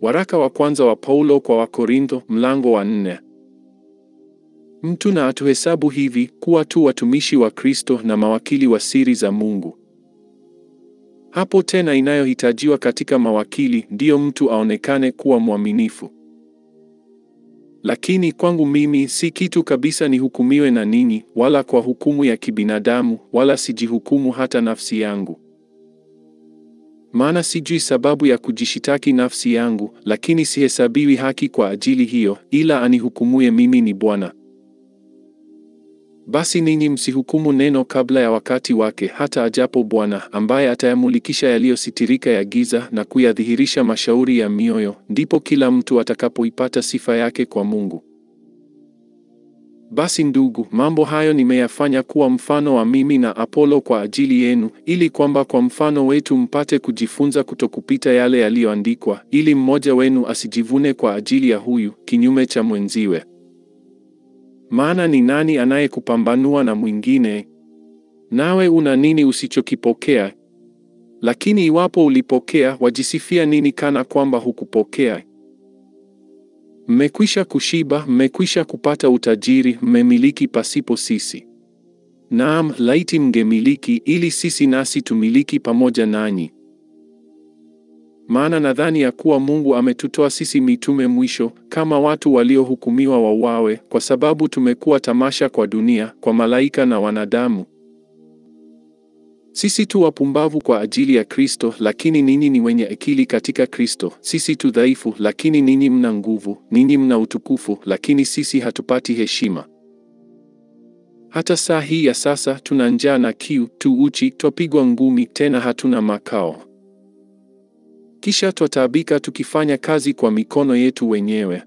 Waraka wa kwanza wa Paulo kwa Wakorintho, mlango wa 4. Mtu na atuhesabu hivi kuwa tu watumishi wa Kristo na mawakili wa siri za Mungu. Hapo tena inayohitajiwa katika mawakili ndiyo mtu aonekane kuwa mwaminifu. Lakini kwangu mimi si kitu kabisa nihukumiwe na ninyi, wala kwa hukumu ya kibinadamu, wala sijihukumu hata nafsi yangu. Maana sijui sababu ya kujishitaki nafsi yangu, lakini sihesabiwi haki kwa ajili hiyo, ila anihukumuye mimi ni Bwana. Basi ninyi msihukumu neno kabla ya wakati wake, hata ajapo Bwana, ambaye atayamulikisha yaliyositirika ya giza na kuyadhihirisha mashauri ya mioyo, ndipo kila mtu atakapoipata sifa yake kwa Mungu. Basi ndugu, mambo hayo nimeyafanya kuwa mfano wa mimi na Apolo kwa ajili yenu, ili kwamba kwa mfano wetu mpate kujifunza kutokupita yale yaliyoandikwa, ili mmoja wenu asijivune kwa ajili ya huyu, kinyume cha mwenziwe. Maana ni nani anayekupambanua na mwingine? Nawe una nini usichokipokea? Lakini iwapo ulipokea, wajisifia nini kana kwamba hukupokea? Mmekwisha kushiba, mmekwisha kupata utajiri, mmemiliki pasipo sisi. Naam, laiti mngemiliki, ili sisi nasi tumiliki pamoja nanyi. Maana nadhani ya kuwa Mungu ametutoa sisi mitume mwisho, kama watu waliohukumiwa wauawe, kwa sababu tumekuwa tamasha kwa dunia, kwa malaika na wanadamu. Sisi tu wapumbavu kwa ajili ya Kristo, lakini ninyi ni wenye akili katika Kristo. Sisi tu dhaifu, lakini ninyi mna nguvu. Ninyi mna utukufu, lakini sisi hatupati heshima. Hata saa hii ya sasa tuna njaa na kiu, tu uchi, twapigwa ngumi, tena hatuna makao. Kisha twataabika tukifanya kazi kwa mikono yetu wenyewe.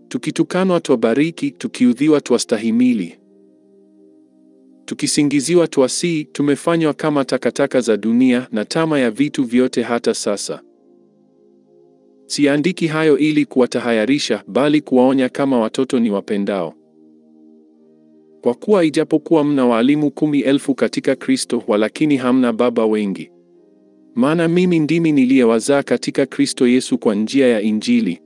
Tukitukanwa twabariki, tukiudhiwa twastahimili. Tukisingiziwa twasii, tumefanywa kama takataka za dunia na tamaa ya vitu vyote hata sasa. Siandiki hayo ili kuwatahayarisha, bali kuwaonya kama watoto niwapendao. Kwa kuwa ijapokuwa mna walimu 10,000 katika Kristo, walakini hamna baba wengi. Maana mimi ndimi niliyewazaa katika Kristo Yesu kwa njia ya Injili.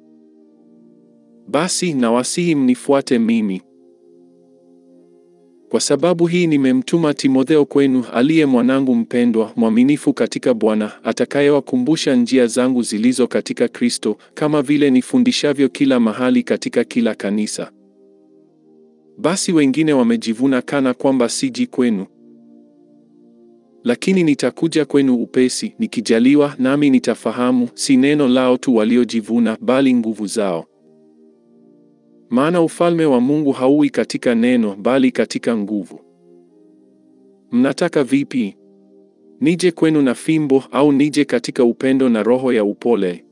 Basi nawasihi mnifuate mimi. Kwa sababu hii nimemtuma Timotheo kwenu, aliye mwanangu mpendwa, mwaminifu katika Bwana, atakayewakumbusha njia zangu zilizo katika Kristo, kama vile nifundishavyo kila mahali katika kila kanisa. Basi wengine wamejivuna kana kwamba siji kwenu. Lakini nitakuja kwenu upesi, nikijaliwa, nami nitafahamu, si neno lao tu waliojivuna, bali nguvu zao. Maana ufalme wa Mungu hauwi katika neno, bali katika nguvu. Mnataka vipi? Nije kwenu na fimbo, au nije katika upendo na roho ya upole?